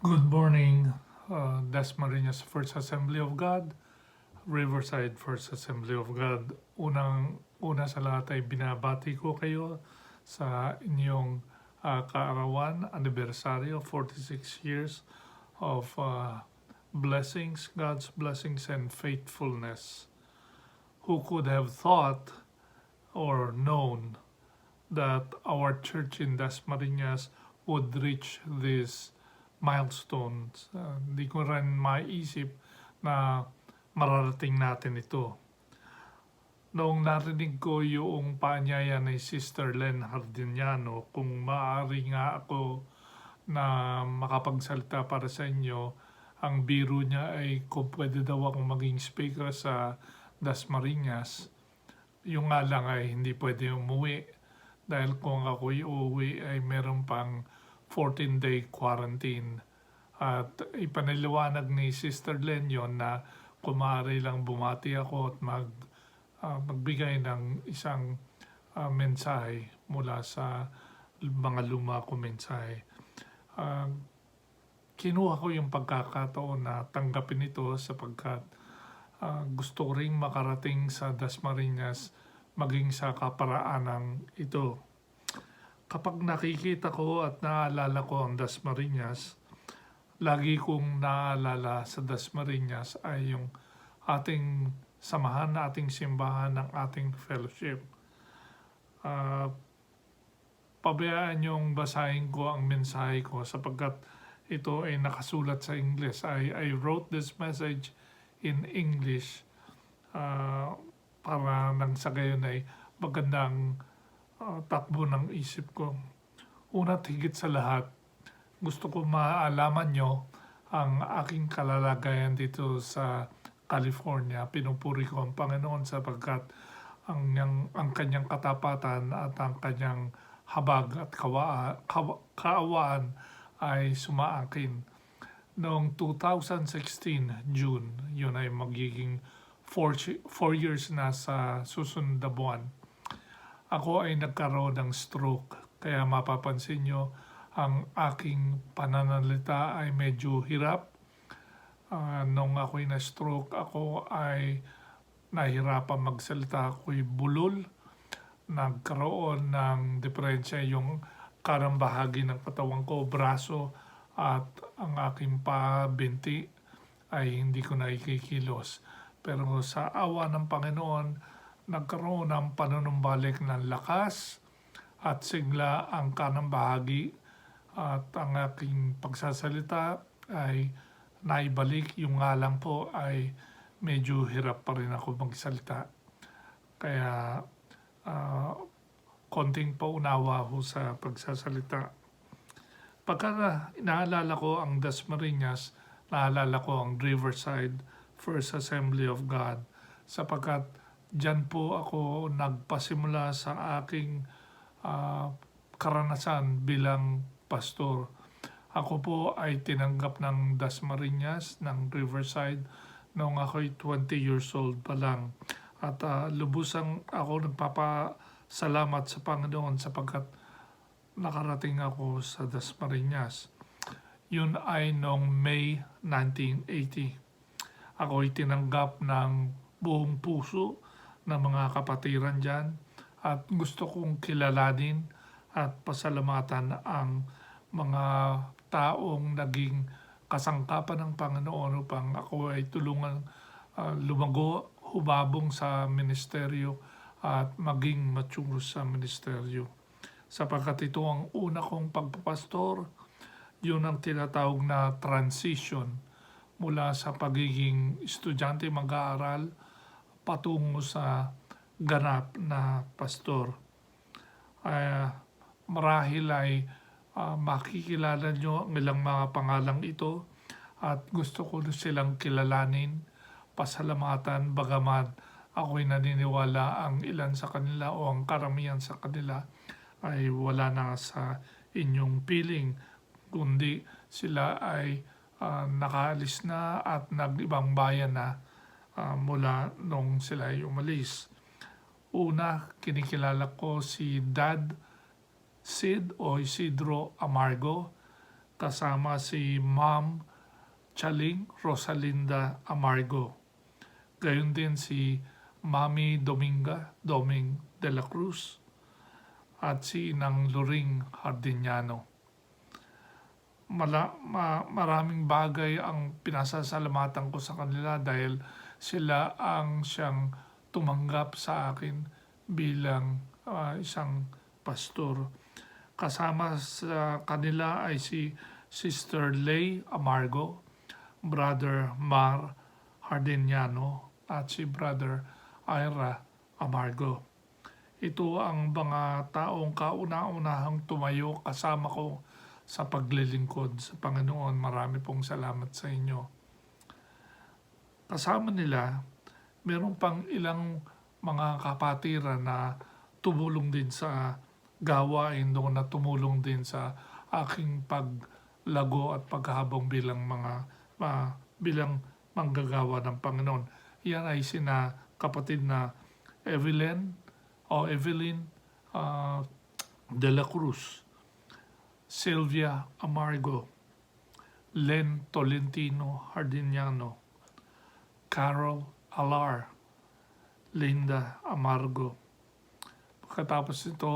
Good morning, Dasmariñas First Assembly of God, Riverside First Assembly of God. Una sa lahat ay binabati ko kayo sa inyong kaarawan, anibersaryo, 46 years of blessings, God's blessings and faithfulness. Who could have thought or known that our church in Dasmariñas would reach this milestones. Hindi ko rin maisip na mararating natin ito. Noong narinig ko yung paanyaya ni Sister Len Hardiniano, kung maaari nga ako na makapagsalita para sa inyo, ang biro niya ay kung pwede daw akong maging speaker sa Dasmariñas. Yung nga lang ay hindi pwede umuwi dahil kung ako'y uuwi ay meron pang 14-day quarantine. At ipaniliwanag ni Sister Len yon na kung maaari lang bumati ako at magbigay ng isang mensahe mula sa mga luma ko mensahe. Kinuha ko yung pagkakataon na tanggapin ito sapagkat gusto ko ring makarating sa Dasmariñas maging sa kaparaanan ito. Kapag nakikita ko at naaalala ko ang Dasmariñas, lagi kong naaalala sa Dasmariñas ay yung ating samahan, ating simbahan, ng ating fellowship. Pabayaan yung basahin ko ang mensahe ko sapagkat ito ay nakasulat sa English. I wrote this message in English para nang sa gayon ay magandang takbo ng isip ko. Una't higit sa lahat, gusto ko maalaman nyo ang aking kalalagayan dito sa California. Pinupuri ko ang Panginoon sapagkat ang kanyang katapatan at ang kanyang habag at kaawaan ay sumaakin. Noong 2016, June, yun ay magiging 4 years na sa susunod na buwan. Ako ay nagkaroon ng stroke, kaya mapapansin nyo ang aking pananalita ay medyo hirap. Nung ako'y na-stroke, ako ay nahirapan magsalita, ako'y bulol. Nagkaroon ng diferensya yung kanang bahagi ng katawan ko, braso at ang aking binti ay hindi ko na ikikilos. Pero sa awa ng Panginoon, nagkaroon ng panunumbalik ng lakas at sigla ang kanang bahagi at ang aking pagsasalita ay naibalik. Yung nga lang po ay medyo hirap pa rin ako magsalita. Kaya konting paunawa ho sa pagsasalita. Pagka naalala ko ang Dasmariñas, naalala ko ang Riverside First Assembly of God sapagkat diyan po ako nagpasimula sa aking karanasan bilang pastor. Ako po ay tinanggap ng Dasmariñas, ng Riverside, noong ako'y 20 years old pa lang. At lubusang ako nagpapasalamat sa Panginoon sapagkat nakarating ako sa Dasmariñas. Yun ay noong May 1980. Ako'y tinanggap ng buong puso ng mga kapatiran dyan at gusto kong kilalanin at pasalamatan ang mga taong naging kasangkapan ng Panginoon upang ako ay tulungan lumago, humabong sa ministeryo at maging mature sa ministeryo. Sapagkat ito ang una kong pagpapastor, yun ang tinatawag na transition mula sa pagiging estudyante mag-aaral patungo sa ganap na pastor. Marahil ay makikilala nyo ang ilang mga pangalang ito at gusto ko silang kilalanin, pasalamatan, bagaman ako'y naniniwala ang ilan sa kanila o ang karamihan sa kanila ay wala na sa inyong piling, kundi sila ay nakaalis na at nag-ibang bayan na mula nung sila ay umalis. Una, kinikilala ko si Dad Sid o Isidro Amargo kasama si Ma'am Chaling Rosalinda Amargo. Gayon din si Mami Doming de la Cruz at si Inang Loring Hardiniano. Maraming bagay ang pinasasalamatan ko sa kanila dahil sila ang siyang tumanggap sa akin bilang isang pastor. Kasama sa kanila ay si Sister Lay Amargo, Brother Mar Hardiniano at si Brother Ira Amargo. Ito ang mga taong kauna-unahang tumayo kasama ko sa paglilingkod sa Panginoon. Marami pong salamat sa inyo. Kasama nila, meron pang ilang mga kapatiran na tumulong din sa gawain doon, na tumulong din sa aking paglago at paghahabong bilang bilang manggagawa ng Panginoon. Yan ay sina kapatid na Evelyn de la Cruz, Sylvia Amargo, Len Tolentino Hardiniano, Carol Alar, Linda Amargo. Pagkatapos ito,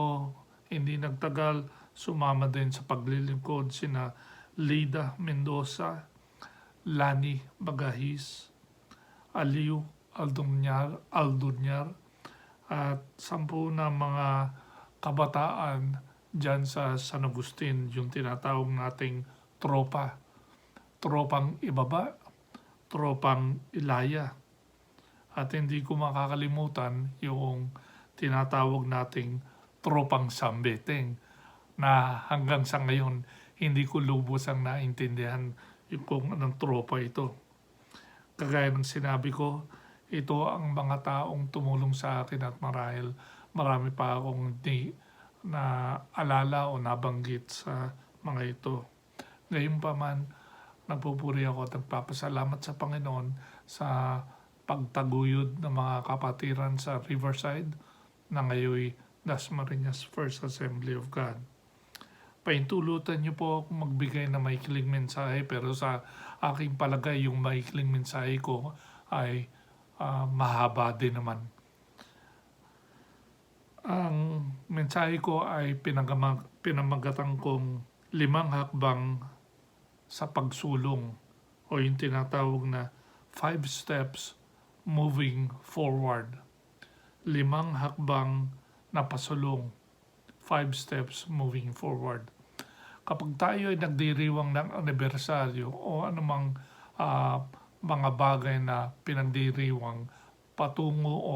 hindi nagtagal, sumama din sa paglilingkod sina Lida Mendoza, Lani Bagahis, Aliu Aldunyar, at 10 na mga kabataan dyan sa San Agustin, yung tinatawag nating tropang ibaba, tropang ilaya. At hindi ko makakalimutan yung tinatawag nating tropang sambeteng, na hanggang sa ngayon hindi ko lubos ang naintindihan kung anong tropa ito. Kagaya ng sinabi ko, ito ang mga taong tumulong sa akin at marami pa akong hindi na alala o nabanggit sa mga ito. Gayunpaman, nagpupuri ako at nagpapasalamat sa Panginoon sa pagtaguyod ng mga kapatiran sa Riverside na ngayon Dasmariñas First Assembly of God. Paintulutan niyo po akong magbigay ng maikling mensahe, pero sa aking palagay yung maikling mensahe ko ay mahaba din naman. Ang mensahe ko ay pinamagatan kong 5 hakbang sa pagsulong, o yung tinatawag na 5 steps moving forward. 5 hakbang na pasulong, 5 steps moving forward. Kapag tayo ay nagdiriwang ng anibersaryo o anumang mga bagay na pinagdiriwang patungo o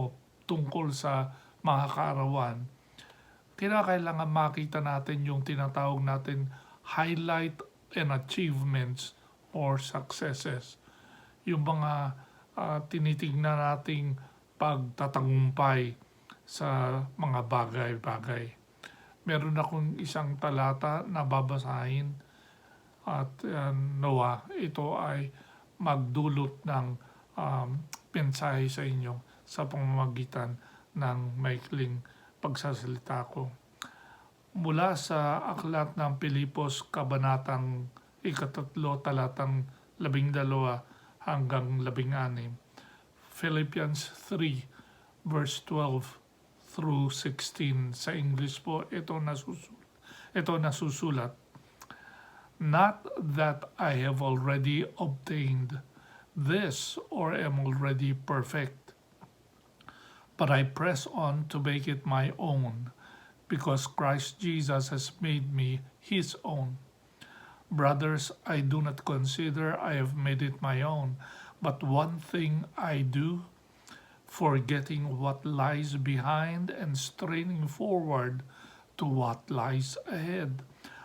tungkol sa mga kaarawan, kailangan makita natin yung tinatawag natin highlight and achievements or successes. Yung mga tinitignan nating pagtatagumpay sa mga bagay-bagay. Meron akong isang talata na babasahin at nawa ito ay magdulot ng mensahe sa inyo sa pamamagitan ng maikling pagsasalita ko. Mula sa aklat ng Pilipos, kabanatang 3, talatang 12 hanggang 16. Philippians 3, verse 12 through 16. Sa English po, ito nasusulat. Not that I have already obtained this or am already perfect, but I press on to make it my own, because Christ Jesus has made me his own. Brothers, I do not consider I have made it my own, but one thing I do, forgetting what lies behind and straining forward to what lies ahead,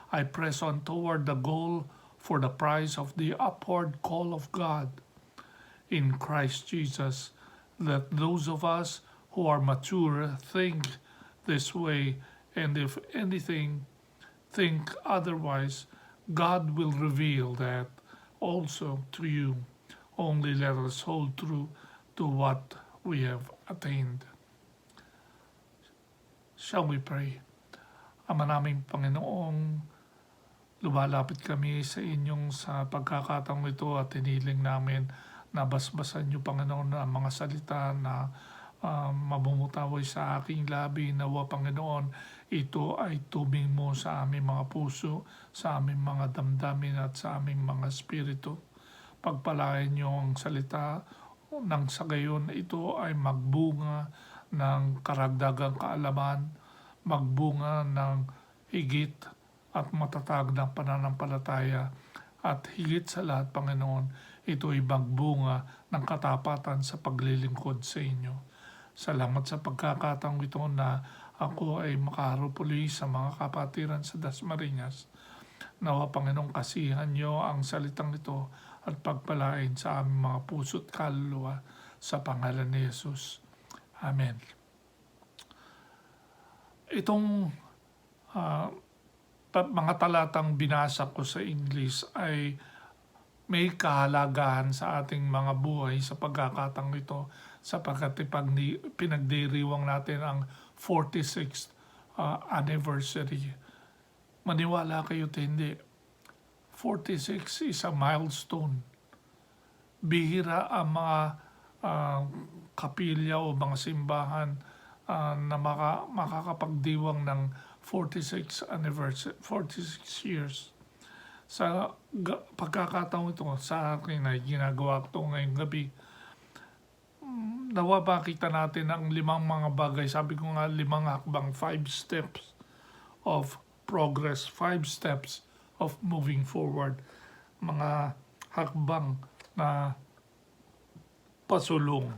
I press on toward the goal for the prize of the upward call of God in Christ Jesus. Let those of us who are mature think this way, and if anything, think otherwise. God will reveal that also to you. Only let us hold true to what we have attained. Shall we pray? Ama naming Panginoong lumalapit kami sa inyong sa pagkakataong ito at hiniling namin na basbasan niyo, Panginoon, ang mga salita na mamumutawi sa aking labi. Nawa, Panginoon, ito ay tubig mo sa aming mga puso, sa aming mga damdamin at sa aming mga espiritu. Pagpalain niyo ang salita nang sa gayon ito ay magbunga ng karagdagang kaalaman, magbunga ng higit at matatag na pananampalataya, at higit sa lahat, Panginoon, ito ay magbunga ng katapatan sa paglilingkod sa inyo. Salamat sa pagkakataong ito na ako ay makaharupuli sa mga kapatiran sa Dasmariñas. Nawa, Panginoong, kasihan niyo ang salitang ito at pagpalain sa aming mga puso't kaluluwa sa pangalan ni Jesus. Amen. Itong mga talatang binasa ko sa English ay may kahalagahan sa ating mga buhay sa pagkakataong ito, sapagkat pinagdiriwang natin ang 46th anniversary. Maniwala kayo o hindi, 46 is a milestone. Bihira ang mga kapilya o mga simbahan na makakapagdiwang ng 46 anniversary, 46 years. Sa pagkakataong ito, sa akin ay ginagawa ko ngayong gabi, nawa makita natin ang 5 mga bagay. Sabi ko nga, 5 hakbang, 5 steps of progress, 5 steps of moving forward. Mga hakbang na pasulong.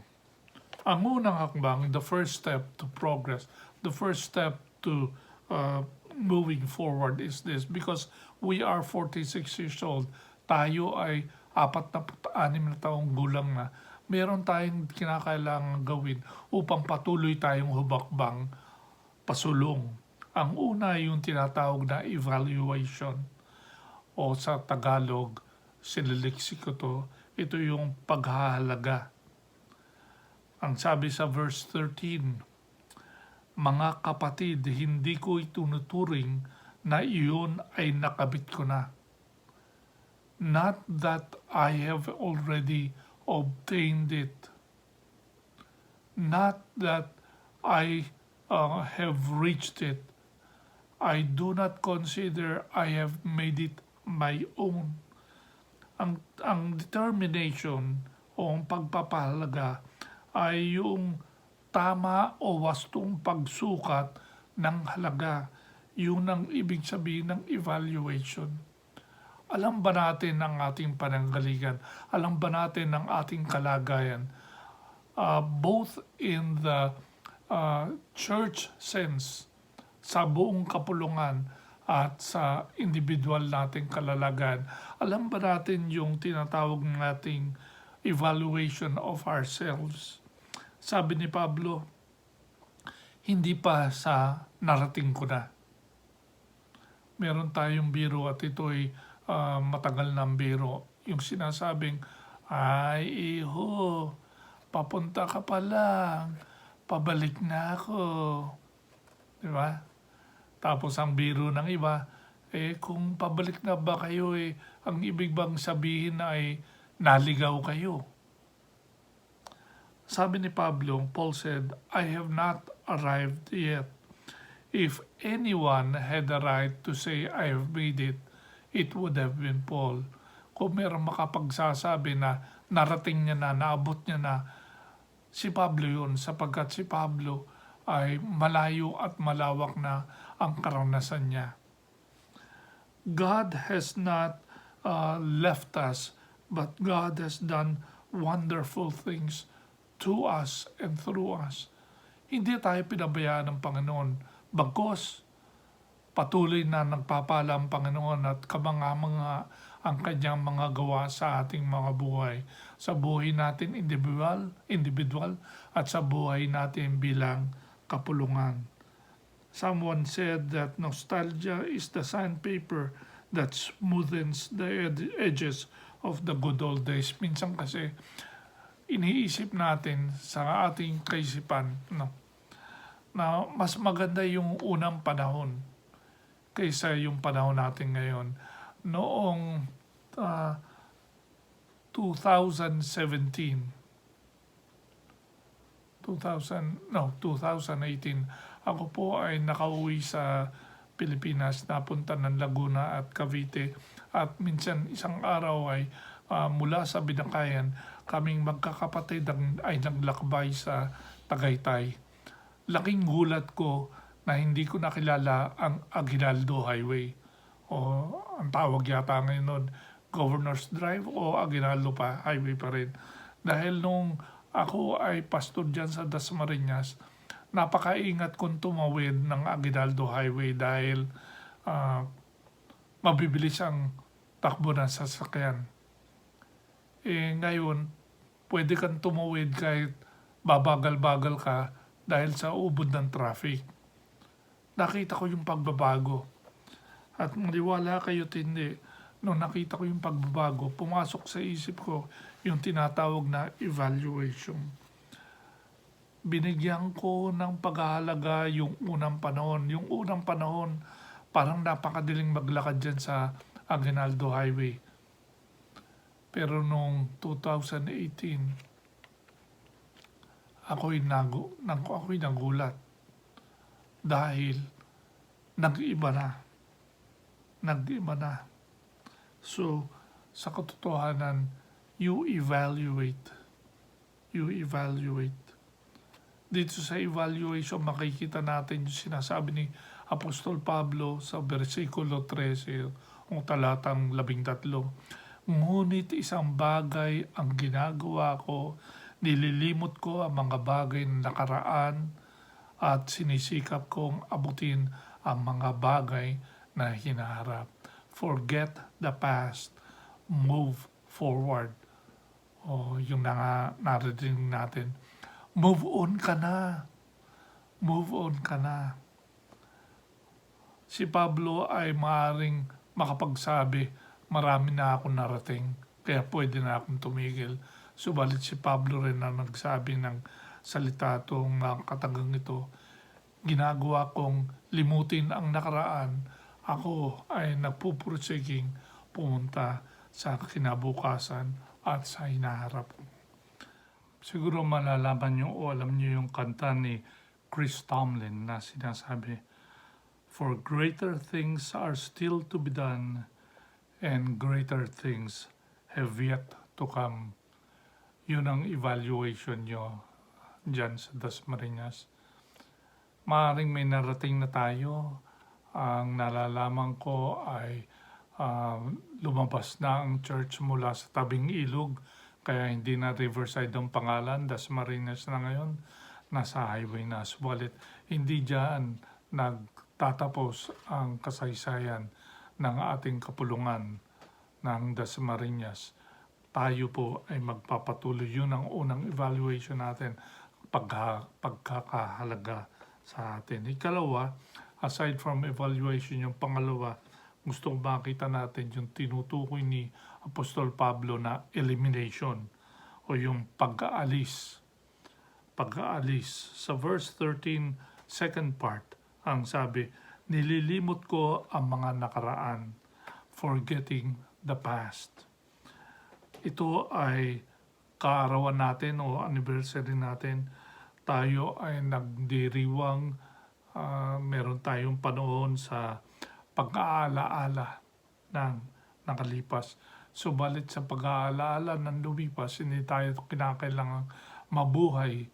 Ang unang hakbang, the first step to progress, the first step to moving forward is this, because we are 46 years old. Tayo ay 46 na taong gulang na. Meron tayong kinakailangan gawin upang patuloy tayong hubakbang pasulong. Ang una yung tinatawag na evaluation, o sa Tagalog, siniliksik ko to, ito yung paghahalaga. Ang sabi sa verse 13, mga kapatid, hindi ko itunuturing na iyon ay nakabit ko na. Not that I have already obtained it. Not that I have reached it. I do not consider I have made it my own. Ang determination o ang pagpapahalaga ay yung tama o wastong pagsukat ng halaga. Yun ang ibig sabihin ng evaluation. Alam ba natin ang ating pananggaligan? Alam ba natin ang ating kalagayan? Both in the church sense, sa buong kapulungan, at sa individual nating kalalagayan. Alam ba natin yung tinatawag nating evaluation of ourselves? Sabi ni Pablo, hindi pa sa narating ko na. Meron tayong biro at ito ay matagal ng biro. Yung sinasabing, ay iho, papunta ka pa lang, pabalik na ako. Diba? Tapos ang biro ng iba, kung pabalik na ba kayo, ang ibig bang sabihin ay naligaw kayo? Sabi ni Pablo, Paul said, I have not arrived yet. If anyone had the right to say I have made it, it would have been Paul. Kung mayroong makapagsasabi na narating niya na, naabot niya na, si Pablo yun, sapagkat si Pablo ay malayo at malawak na ang karanasan niya. God has not left us, but God has done wonderful things to us and through us. Hindi tayo pinabayaan ng Panginoon. Bagkus, patuloy na nagpapala ang Panginoon at kamanga-manga ang kanyang mga gawa sa ating mga buhay. Sa buhay natin individual at sa buhay natin bilang kapulungan. Someone said that nostalgia is the sandpaper that smoothens the edges of the good old days. Minsan kasi iniisip natin sa ating kaisipan, no, na mas maganda yung unang panahon. kaysa yung panahon natin ngayon. Noong 2017, 2018, ako po ay nakauwi sa Pilipinas, napunta ng Laguna at Cavite, at minsan isang araw ay mula sa Binakayan, kaming magkakapatid ay naglakbay sa Tagaytay. Laking gulat ko na hindi ko nakilala ang Aguinaldo Highway, o ang tawag yata ngayon nun, Governor's Drive o Aguinaldo pa, highway pa rin. Dahil nung ako ay pastor dyan sa Dasmariñas, napakaingat kong tumawid ng Aguinaldo Highway dahil mabibilis ang takbo ng sasakyan. Ngayon, pwede kang tumawid kahit babagal-bagal ka dahil sa ubod ng traffic. Nakita ko yung pagbabago. At maniwala kayo't hindi, nung nakita ko yung pagbabago, pumasok sa isip ko yung tinatawag na evaluation. Binigyan ko ng paghahalaga yung unang panahon. Yung unang panahon, parang napakadiling maglakad dyan sa Aguinaldo Highway. Pero nung 2018, ako'y nagulat. Dahil nag-iba na. So, sa katotohanan, you evaluate. Dito sa evaluation, makikita natin yung sinasabi ni Apostol Pablo sa versikulo 13, o talatang 13. Ngunit isang bagay ang ginagawa ko, nililimot ko ang mga bagay na nakaraan at sinisikap kong abutin ang mga bagay na hinaharap. Forget the past, move forward. O yung narinig natin, move on ka na. Si Pablo ay maaaring makapagsabi, marami na akong narating, kaya pwede na akong tumigil. Subalit si Pablo rin na nagsabi ng salita itong katagang ito, ginagawa kong limutin ang nakaraan, ako ay nagpupursiging pumunta sa kinabukasan at sa hinaharap. Siguro malalaman nyo o alam nyo yung kanta ni Chris Tomlin na sinasabi, for greater things are still to be done and greater things have yet to come. Yun ang evaluation nyo dyan sa Dasmariñas. Maaaring may narating na tayo. Ang nalalaman ko ay lumabas na ang church mula sa tabing ilog, kaya hindi na Riverside ang pangalan, Dasmariñas na ngayon, nasa highway na. Subalit hindi dyan nagtatapos ang kasaysayan ng ating kapulungan ng Dasmariñas. Tayo po ay magpapatuloy. Yun ang unang evaluation natin, pagkakahalaga sa atin. Ikalawa, aside from evaluation, yung pangalawa, gusto kong makita natin yung tinutukoy ni Apostol Pablo na elimination o yung pag-aalis. Sa verse 13, second part, ang sabi, nililimot ko ang mga nakaraan, forgetting the past. Ito ay kaarawan natin o anniversary natin. Tayo ay nagdiriwang, meron tayong panahon sa pag-aalaala ng nakalipas. Subalit sa pag-aalaala ng lumipas, hindi tayo kinakailangang mabuhay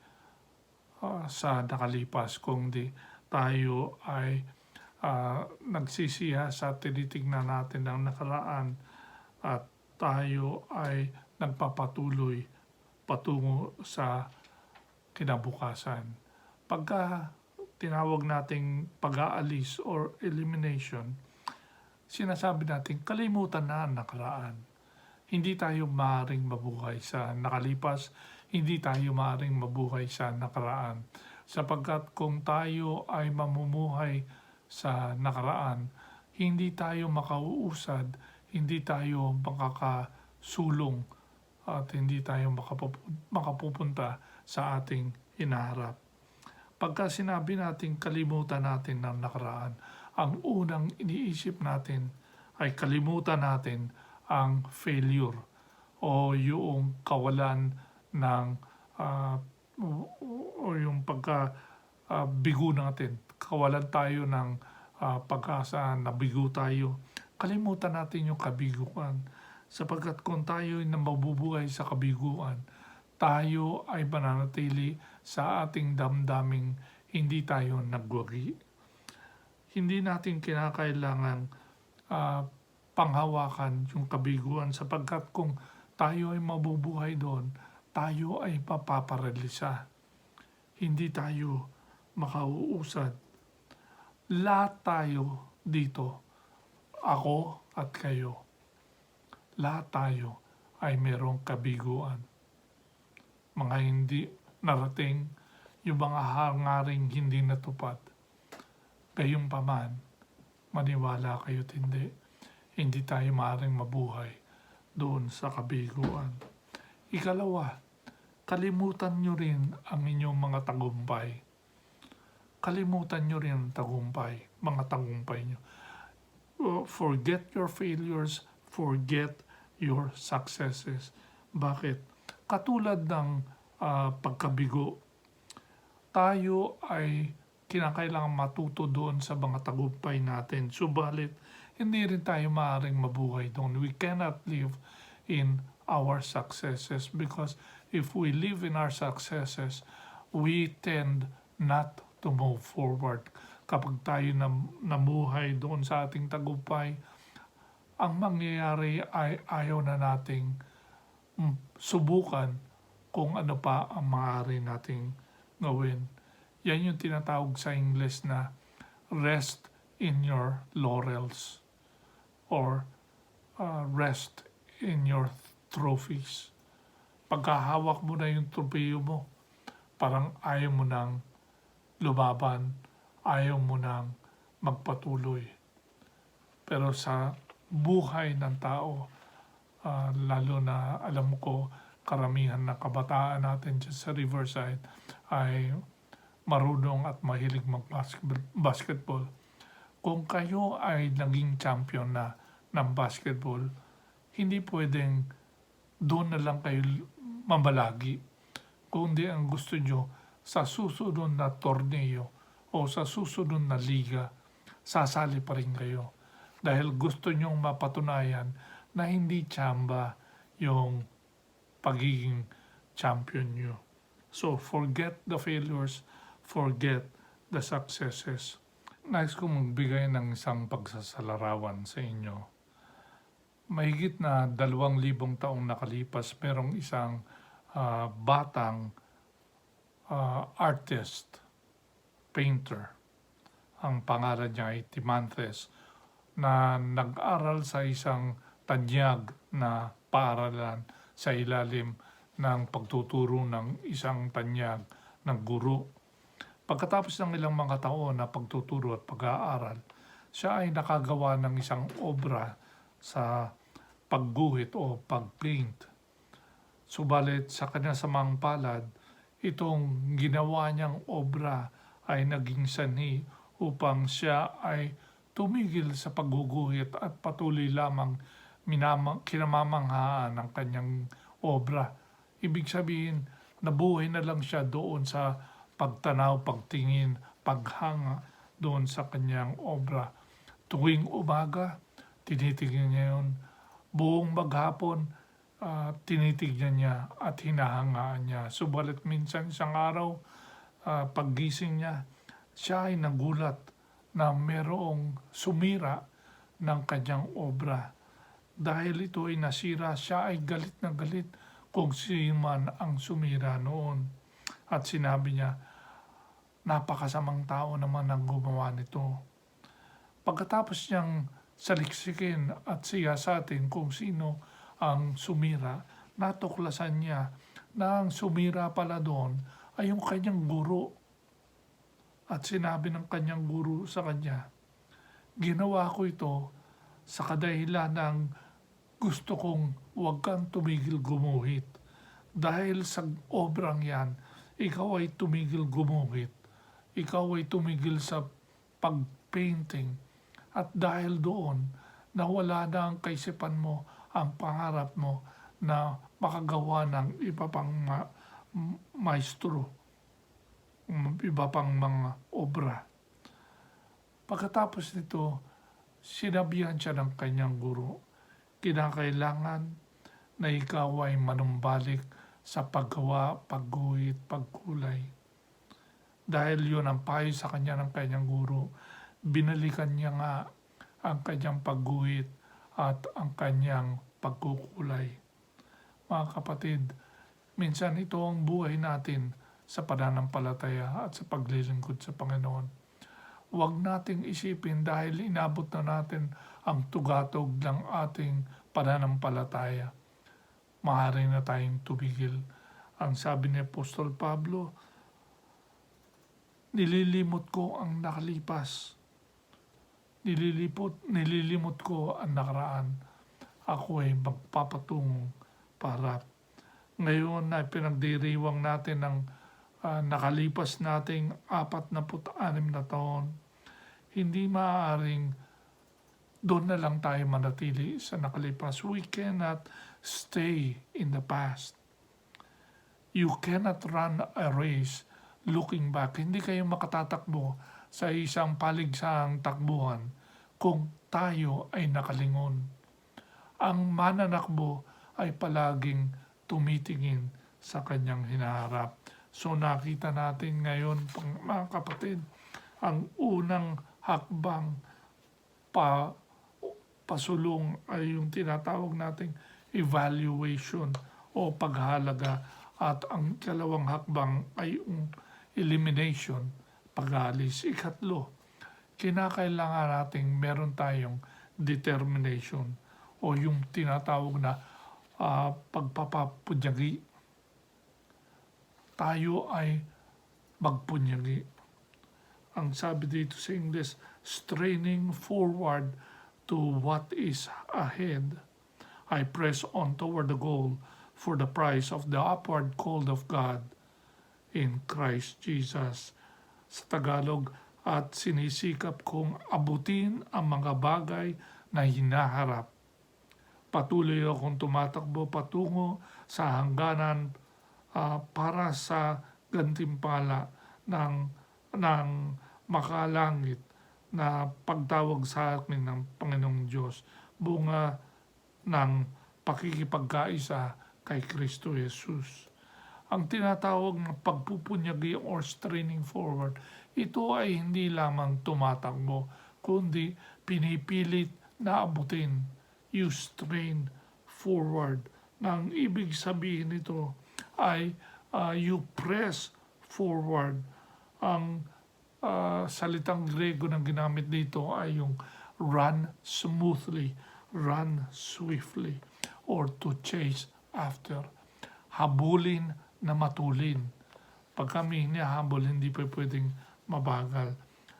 sa nakalipas, kundi tayo ay nagsisiya sa tinitignan natin ng nakaraan at tayo ay nagpapatuloy patungo sa kinabukasan. Pagka tinawag nating pag-aalis or elimination, sinasabi natin kalimutan na ang nakaraan. Hindi tayo maaaring mabuhay sa nakalipas, hindi tayo maaaring mabuhay sa nakaraan. Sapagkat kung tayo ay mamumuhay sa nakaraan, hindi tayo makauusad, hindi tayo makakasulong at hindi tayo makapupunta sa ating hinaharap. Pagka sinabi natin kalimutan natin ng nakaraan, ang unang iniisip natin ay kalimutan natin ang failure o yung kawalan ng ah, o yung bigo natin. Kawalan tayo ng pag-asa, nabigo tayo. Kalimutan natin yung kabiguan. Sapagkat kung tayo ay mabubuhay sa kabiguan, tayo ay mananatili sa ating damdaming hindi tayo nagwagi. Hindi natin kinakailangan panghawakan yung kabiguan sapagkat kung tayo ay mabubuhay doon, tayo ay mapaparalisa. Hindi tayo makauusad. Lahat tayo dito, ako at kayo, lahat tayo ay merong kabiguan. Mga hindi narating, yung mga hangaring hindi natupad. Gayunpaman, maniwala kayo't hindi tayo maaaring mabuhay doon sa kabiguan. Ikalawa, kalimutan nyo rin ang inyong mga tagumpay. Kalimutan nyo rin ang tagumpay, mga tagumpay nyo. Forget your failures, forget your successes. Bakit? Katulad ng pagkabigo, tayo ay kinakailangan matuto doon sa mga tagumpay natin. Subalit, hindi rin tayo maaaring mabuhay doon. We cannot live in our successes because if we live in our successes, we tend not to move forward. Kapag tayo namuhay doon sa ating tagumpay, ang mangyayari ay ayaw na nating subukan kung ano pa ang maaari nating gawin. Yan yung tinatawag sa English na rest in your laurels or rest in your trophies. Pagkahawak mo na yung tropeyo mo, parang ayaw mo nang lumaban, ayaw mo nang magpatuloy. Pero sa buhay ng tao, lalo na alam ko, karamihan ng kabataan natin dyan sa Riverside ay marunong at mahilig mag-basketball. Kung kayo ay naging champion na ng basketball, hindi pwedeng doon na lang kayo mabalagi. Kundi ang gusto nyo, sa susunod na torneo o sa susunod na liga, sasali pa rin kayo. Dahil gusto nyong mapatunayan na hindi tsamba yung pagiging champion nyo. So, forget the failures, forget the successes. Nais kong magbigay ng isang pagsasalarawan sa inyo. Mahigit na 2,000 taong nakalipas, merong isang batang artist, painter. Ang pangalan niya ay Timanthes, na nag-aral sa isang tanyag na paaralan sa ilalim ng pagtuturo ng isang tanyag ng guro. Pagkatapos ng ilang mga taon na pagtuturo at pag-aaral, siya ay nakagawa ng isang obra sa pagguhit o pagpaint. Subalit sa kanya samang palad, itong ginawa niyang obra ay naging sanhi upang siya ay tumigil sa pagguguhit at patuloy lamang kinamamanghaan ng kanyang obra. Ibig sabihin, nabuhay na lang siya doon sa pagtanaw, pagtingin, paghanga doon sa kanyang obra. Tuwing umaga, tinitignan niya yun. Buong maghapon, tinitignan niya at hinahangaan niya. Subalit minsan isang araw, paggising niya, siya ay nagulat na merong sumira ng kanyang obra. Dahil ito ay nasira, siya ay galit na galit kung sino man ang sumira noon. At sinabi niya, napakasamang tao naman ang gumawa nito. Pagkatapos niyang saliksikin at siyasatin kung sino ang sumira, natuklasan niya na ang sumira pala doon ay yung kanyang guro. At sinabi ng kanyang guru sa kanya, ginawa ko ito sa kadahilan ng gusto kong huwag kang tumigil gumuhit. Dahil sa obrang yan, ikaw ay tumigil gumuhit. Ikaw ay tumigil sa pagpainting. At dahil doon, nawala na ang kaisipan mo, ang pangarap mo na makagawa ng iba pang maestro, iba pang mga obra. Pagkatapos nito, sinabihan siya ng kanyang guro, kinakailangan na ikaw ay manumbalik sa paggawa, pagguhit, pagkulay. Dahil yun ang payo sa kanya ng kanyang guro, binalikan niya nga ang kanyang pagguhit at ang kanyang pagkukulay. Mga kapatid, minsan ito ang buhay natin sa pananampalataya at sa paglilingkod sa Panginoon. Huwag nating isipin dahil inabot na natin ang tugatog ng ating pananampalataya, maaari na tayong tumigil. Ang sabi ni Apostol Pablo, nililimot ko ang nakalipas, nililimot ko ang nakaraan, ako ay magpapatungo para ngayon ay pinagdiriwang natin ng nakalipas nating 46 na taon. Hindi maaaring doon na lang tayo manatili sa nakalipas. We cannot stay in the past. You cannot run a race looking back. Hindi kayo makatatakbo sa isang paligsahang takbuhan kung tayo ay nakalingon. Ang mananakbo ay palaging tumitingin sa kanyang hinaharap. So nakita natin ngayon, mga kapatid, ang unang hakbang pasulong ay yung tinatawag nating evaluation o paghalaga, at ang ikalawang hakbang ay yung elimination, pag-alis. Ikatlo, kinakailangan nating meron tayong determination o yung tinatawag na pagpapapunyagi. Tayo ay magpunyagi. Ang sabi dito sa English, straining forward to what is ahead. I press on toward the goal for the prize of the upward call of God in Christ Jesus. Sa Tagalog, at sinisikap kong abutin ang mga bagay na hinaharap. Patuloy akong tumatakbo patungo sa hangganan para sa gantimpala ng makalangit na pagtawag sa akin ng Panginoong Diyos, bunga ng pakikipagkaisa kay Kristo Jesus. Ang tinatawag na pagpupunyagi or straining forward, ito ay hindi lamang tumatakbo, kundi pinipilit na abutin. You strain forward. Nang ibig sabihin nito ay you press forward. Ang salitang Grego na ginamit dito ay yung run smoothly, run swiftly, or to chase after. Habulin na matulin. Pag kami hinahabol, hindi pa pwedeng mabagal.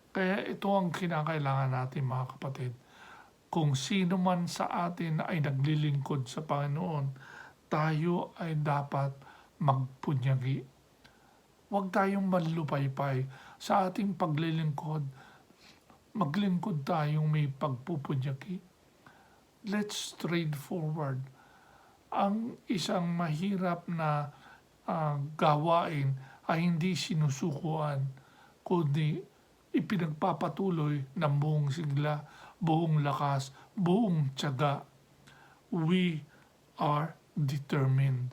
Kaya ito ang kinakailangan natin, mga kapatid. Kung sino man sa atin ay naglilingkod sa Panginoon, tayo ay dapat magpunyagi. Huwag tayong manlupaypay sa ating paglilingkod. Maglingkod tayong may pagpupunyagi. Let's straight forward. Ang isang mahirap na gawain ay hindi sinusukuan, kundi ipinagpapatuloy ng buong sigla, buong lakas, buong tiyaga. We are determined.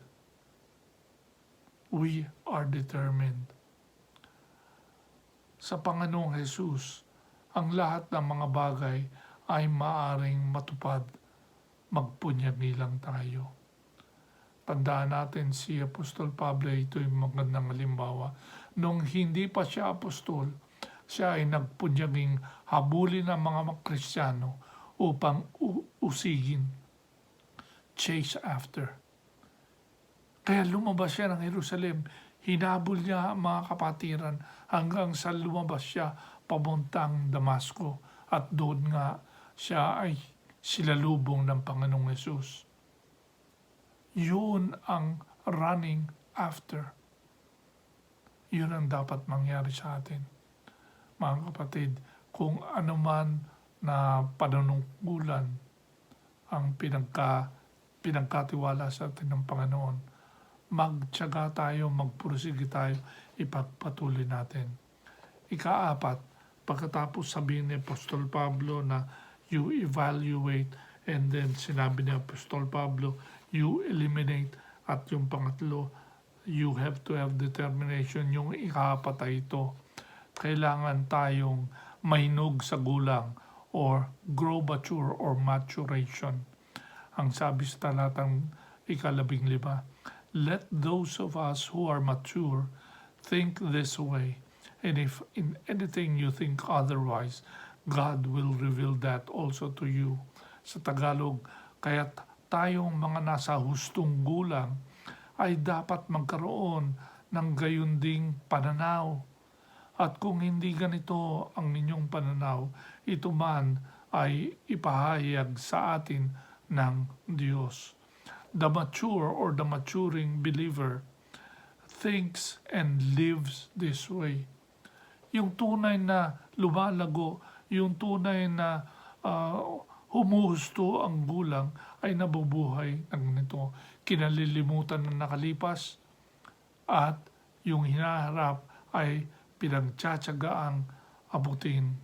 We are determined. Sa Panginoong Jesus, ang lahat ng mga bagay ay maaring matupad. Magpunyagi lang tayo. Tandaan natin si Apostol Pablo, ito yung magandang halimbawa. Nung hindi pa siya apostol, siya ay nagpunyaging habulin ang mga Kristiyano upang usigin. Chase after. Kaya lumabas siya ng Jerusalem. Hinabol niya ang mga kapatiran hanggang sa lumabas siya papuntang Damasco. At doon nga siya ay silalubong ng Panginoong Yesus. Yun ang running after. Yun ang dapat mangyari sa atin. Mga kapatid, kung ano man na panunungkulan ang pinagkatiwala sa atin ng Panginoon. Magtiyaga tayo, magpursige tayo, ipagpatuloy natin. Ika-4, pagkatapos sabihin ni Apostol Pablo na you evaluate, and then sinabi ni Apostol Pablo, you eliminate, at yung pangatlo, you have to have determination. Yung ika-4 ay ito, kailangan tayong mahinog sa gulang or grow mature or maturation. Ang sabi sa talatang 15, let those of us who are mature think this way, and if in anything you think otherwise, God will reveal that also to you. Sa Tagalog, kaya tayong mga nasa hustong gulang ay dapat magkaroon ng gayon ding pananaw. At kung hindi ganito ang inyong pananaw, ito man ay ipahayag sa atin ng Diyos. The mature or the maturing believer thinks and lives this way. Yung tunay na lumalago, yung tunay na humuhusto ang gulang ay nabubuhay ng ganito. Kinalilimutan na nakalipas at yung hinaharap ay pinagtsatsagaang abutin.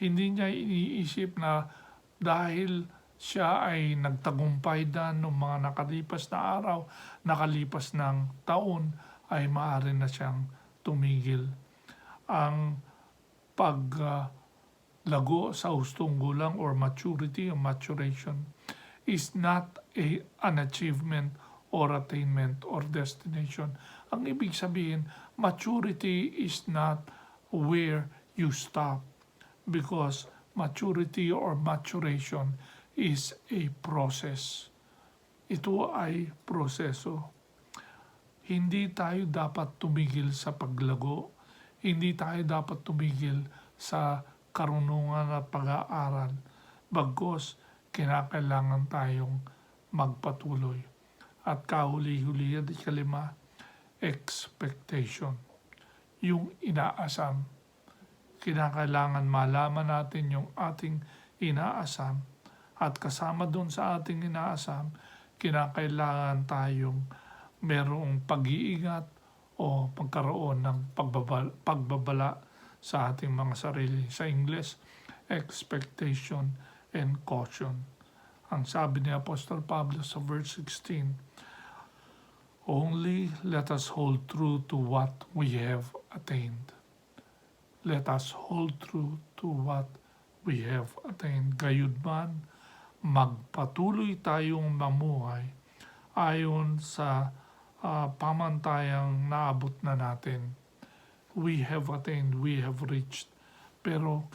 Hindi niya iniisip na dahil siya ay nagtagumpay na noong mga nakalipas na araw, nakalipas ng taon, ay maaari na siyang tumigil. Ang paglago sa hustong gulang or maturity or maturation is not an achievement or attainment or destination. Ang ibig sabihin, maturity is not where you stop, because maturity or maturation is a process. Ito ay proseso. Hindi tayo dapat tumigil sa paglago. Hindi tayo dapat tumigil sa karunungan at pag-aaral. Bagkus, kinakailangan tayong magpatuloy. At kahuli-huli at 5, expectation. Yung inaasam. Kinakailangan malaman natin yung ating inaasam. At kasama doon sa ating inaasam, kinakailangan tayong merong pag-iingat o pagkaroon ng pagbabala sa ating mga sarili. Sa English, expectation and caution. Ang sabi ni Apostol Pablo sa verse 16, only let us hold true to what we have attained. Let us hold true to what we have attained. Gayunman, magpatuloy tayong mamuhay ayon sa pamantayang naabot na natin. We have attained, we have reached, pero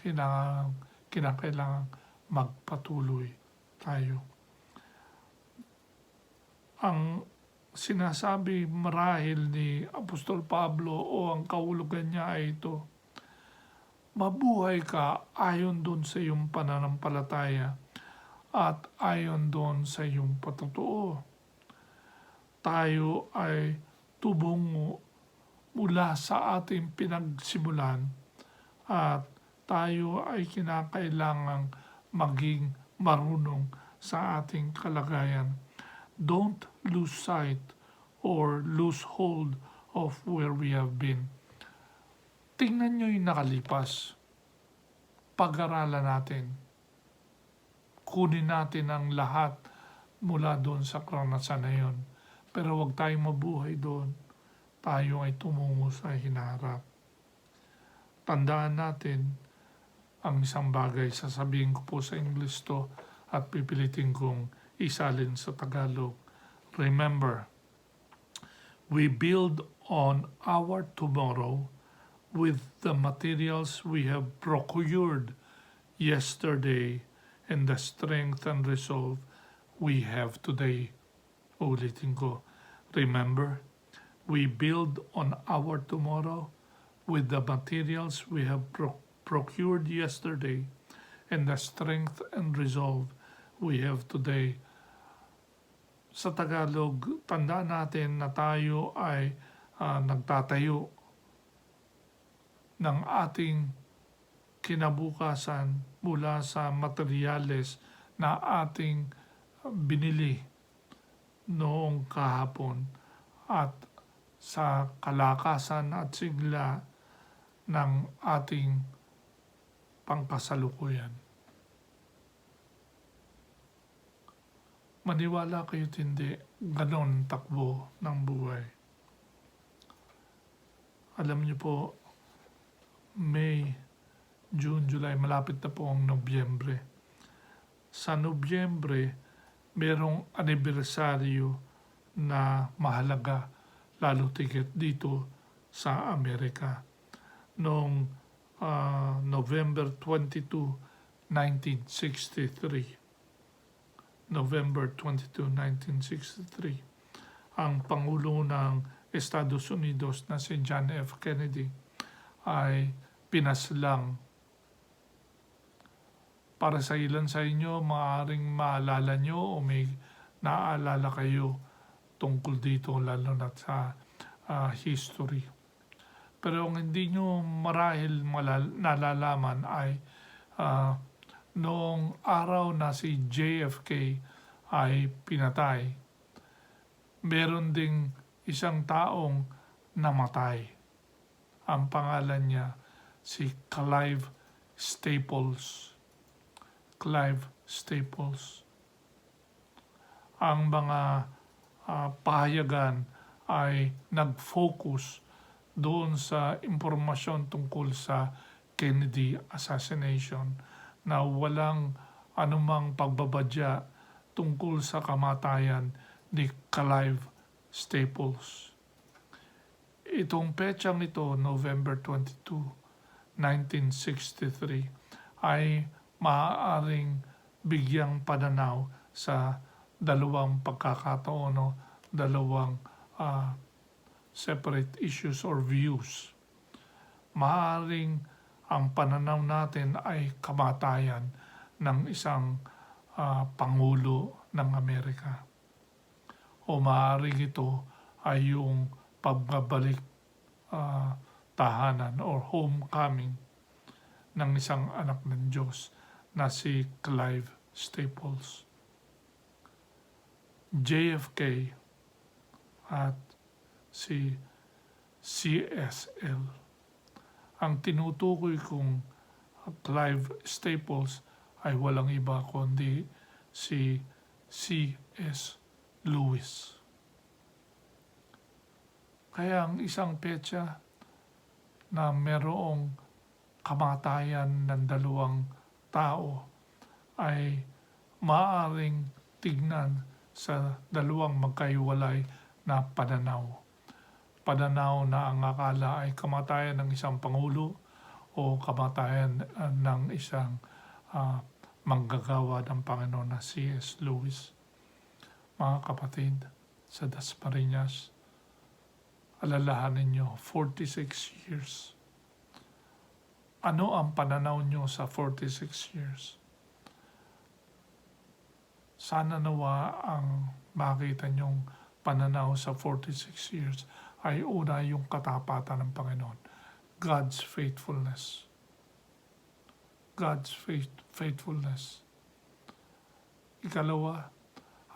kinakailangan magpatuloy tayo. Ang sinasabi marahil ni Apostol Pablo o ang kahulugan niya ay ito, mabuhay ka ayon doon sa iyong pananampalataya at ayon doon sa iyong patotoo. Tayo ay tubong mula sa ating pinagsimulan at tayo ay kinakailangang maging marunong sa ating kalagayan. Don't lose sight or lose hold of where we have been. Tingnan nyo yung nakalipas. Pag-aralan natin. Kunin natin ang lahat mula doon sa karanasan na yun. Pero huwag tayong mabuhay doon. Tayo ay tumungo sa hinaharap. Tandaan natin ang isang bagay. Sasabihin ko po sa English to at pipilitin kong isalin sa Tagalog. Remember, we build on our tomorrow with the materials we have procured yesterday and the strength and resolve we have today. Ulitin ko. Remember, we build on our tomorrow with the materials we have procured yesterday and the strength and resolve we have today. Sa Tagalog, tandaan natin na tayo ay nagtatayo ng ating kinabukasan mula sa materyales na ating binili noong kahapon at sa kalakasan at sigla ng ating pangkasalukuyan. Maniwala kayo't hindi, ganon takbo ng buhay. Alam niyo po, May, June, July, malapit na po ang Nobyembre. Sa Nobyembre, merong anibersaryo na mahalaga, lalo tigit dito sa Amerika. Noong November 22, 1963. November 22, 1963, ang Pangulo ng Estados Unidos na si John F. Kennedy ay pinaslang. Para sa ilan sa inyo, maaaring maalala nyo o may naaalala kayo tungkol dito, lalo na sa history. Pero ang hindi nyo marahil nalalaman ay noong araw na si JFK ay pinatay, meron ding isang taong namatay. Ang pangalan niya si Clive Staples. Clive Staples. Ang mga pahayagan ay nag-focus doon sa impormasyon tungkol sa Kennedy assassination, na walang anumang pagbabadya tungkol sa kamatayan ni Clive Staples. Itong petsang ito, November 22, 1963, ay maaaring bigyang pananaw sa dalawang pagkakataon o dalawang separate issues or views. Maaaring ang pananaw natin ay kamatayan ng isang Pangulo ng Amerika. O maaaring ito ay yung pagbabalik tahanan or homecoming ng isang anak ng Diyos na si Clive Staples. JFK at si CSL. Ang tinutukoy kong Clive Staples ay walang iba kundi si C.S. Lewis. Kaya ang isang petsa na merong kamatayan ng dalawang tao ay maaaring tignan sa dalawang magkaiwalay na pananaw. Pananaw na ang akala ay kamatayan ng isang Pangulo o kamatayan ng isang manggagawa ng Panginoon na C.S. Lewis. Mga kapatid, sa Dasmariñas, alalahanin nyo, 46 years. Ano ang pananaw nyo sa 46 years? Sana nawa ang makita nyong pananaw sa 46 years ay una yung katapatan ng Panginoon. God's faithfulness. God's faithfulness. Ikalawa,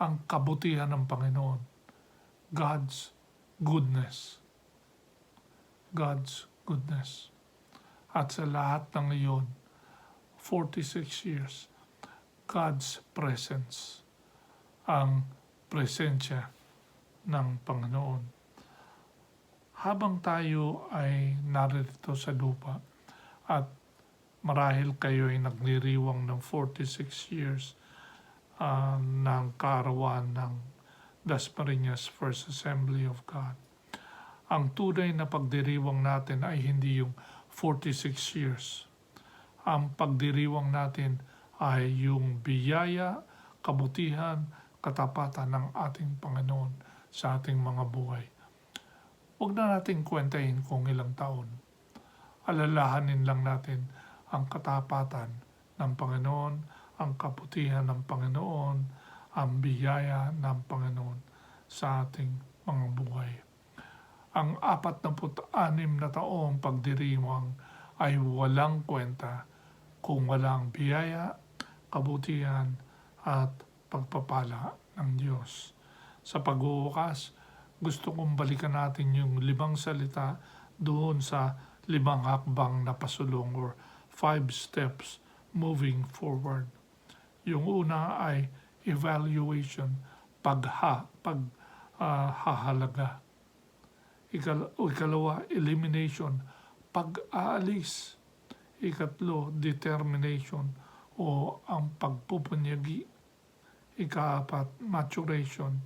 ang kabutihan ng Panginoon. God's goodness. God's goodness. At sa lahat ng iyon, 46 years, God's presence. Ang presensya ng Panginoon. Habang tayo ay narito sa lupa at marahil kayo ay nagliriwang ng 46 years ng kaarawan ng Dasmariñas First Assembly of God. Ang tunay na pagdiriwang natin ay hindi yung 46 years. Ang pagdiriwang natin ay yung biyaya, kabutihan, katapatan ng ating Panginoon sa ating mga buhay. Huwag na natin kwentahin kung ilang taon. Alalahanin lang natin ang katapatan ng Panginoon, ang kabutihan ng Panginoon, ang biyaya ng Panginoon sa ating mga buhay. Ang 46 na taong pagdiriwang ay walang kwenta kung walang biyaya, kabutihan at pagpapala ng Diyos. Sa pag-uukas, gusto kong balikan natin yung 5 salita doon sa 5 hakbang na pasulong or 5 steps moving forward. Yung una ay evaluation, hahalaga. Ikalawa, elimination, pag-aalis. Ikatlo, determination o ang pagpupunyagi. Ikaapat, maturation,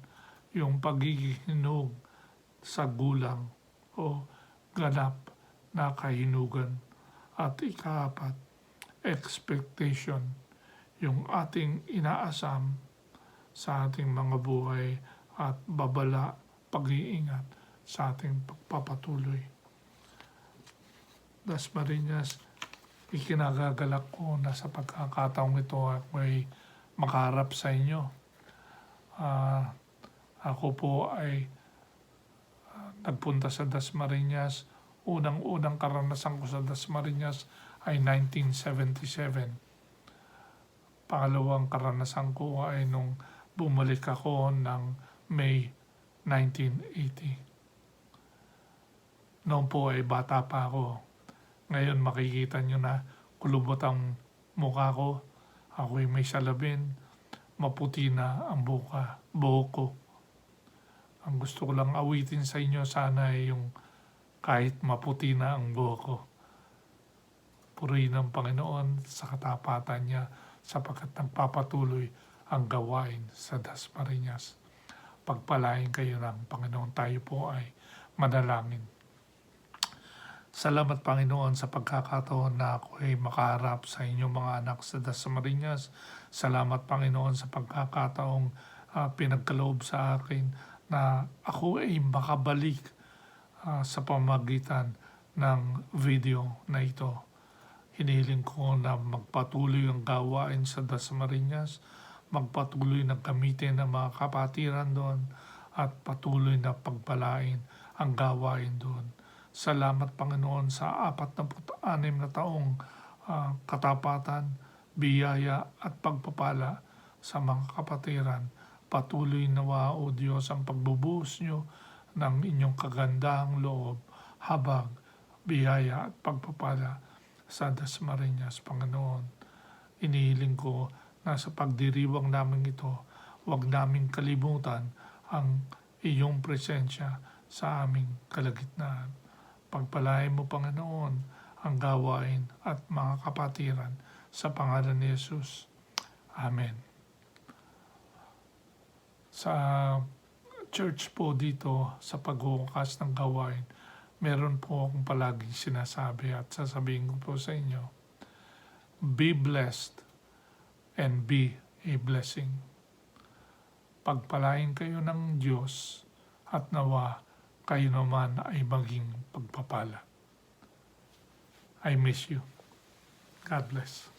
yung pagiging hinog sa gulang o ganap na kahinugan. At ikaapat, expectation, yung ating inaasam sa ating mga buhay at babala, pag-iingat sa ating pagpapatuloy. Dasmariñas, ikinagagalak ko na sa pagkakataong ito ako ay makaharap sa inyo. Ako po ay nagpunta sa Dasmariñas. Unang karanasan ko sa Dasmariñas ay 1977. Pangalawang karanasan ko ay nung bumalik ako ng May 1980. Noon po ay bata pa ako. Ngayon makikita nyo na kulubot ang mukha ko. Ako'y may salabin. Maputi na ang buhok ko. Ang gusto ko lang awitin sa inyo sana ay yung kahit maputi na ang buhok ko. Purihin ang Panginoon sa katapatan niya sapagkat nagpapatuloy ang gawain sa Dasmariñas. Pagpalain kayo ng Panginoon. Tayo po ay manalangin. Salamat Panginoon sa pagkakataon na ako ay makaharap sa inyong mga anak sa Dasmariñas. Salamat Panginoon sa pagkakataong pinagkaloob sa akin na ako ay makabalik sa pamagitan ng video na ito. Hinihiling ko na magpatuloy ang gawain sa Dasmariñas, magpatuloy na gamitin ang mga kapatiran doon at patuloy na pagpalain ang gawain doon. Salamat Panginoon sa 46 na taong katapatan, biyaya at pagpapala sa mga kapatiran. Patuloy nawa o Diyos ang pagbubuhos nyo ng inyong kagandahang loob, habag, biyaya at pagpapala sa Dasmariñas, Panginoon. Inihiling ko na sa pagdiriwang namin ito, huwag naming kalimutan ang iyong presensya sa aming kalagitnaan. Pagpalain mo, Panginoon, ang gawain at mga kapatiran sa pangalan ni Jesus. Amen. Sa church po dito, sa paghuhukas ng gawain, meron po akong palaging sinasabi at sasabihin ko po sa inyo, be blessed and be a blessing. Pagpalain kayo ng Diyos at nawa kayo naman ay maging pagpapala. I miss you. God bless.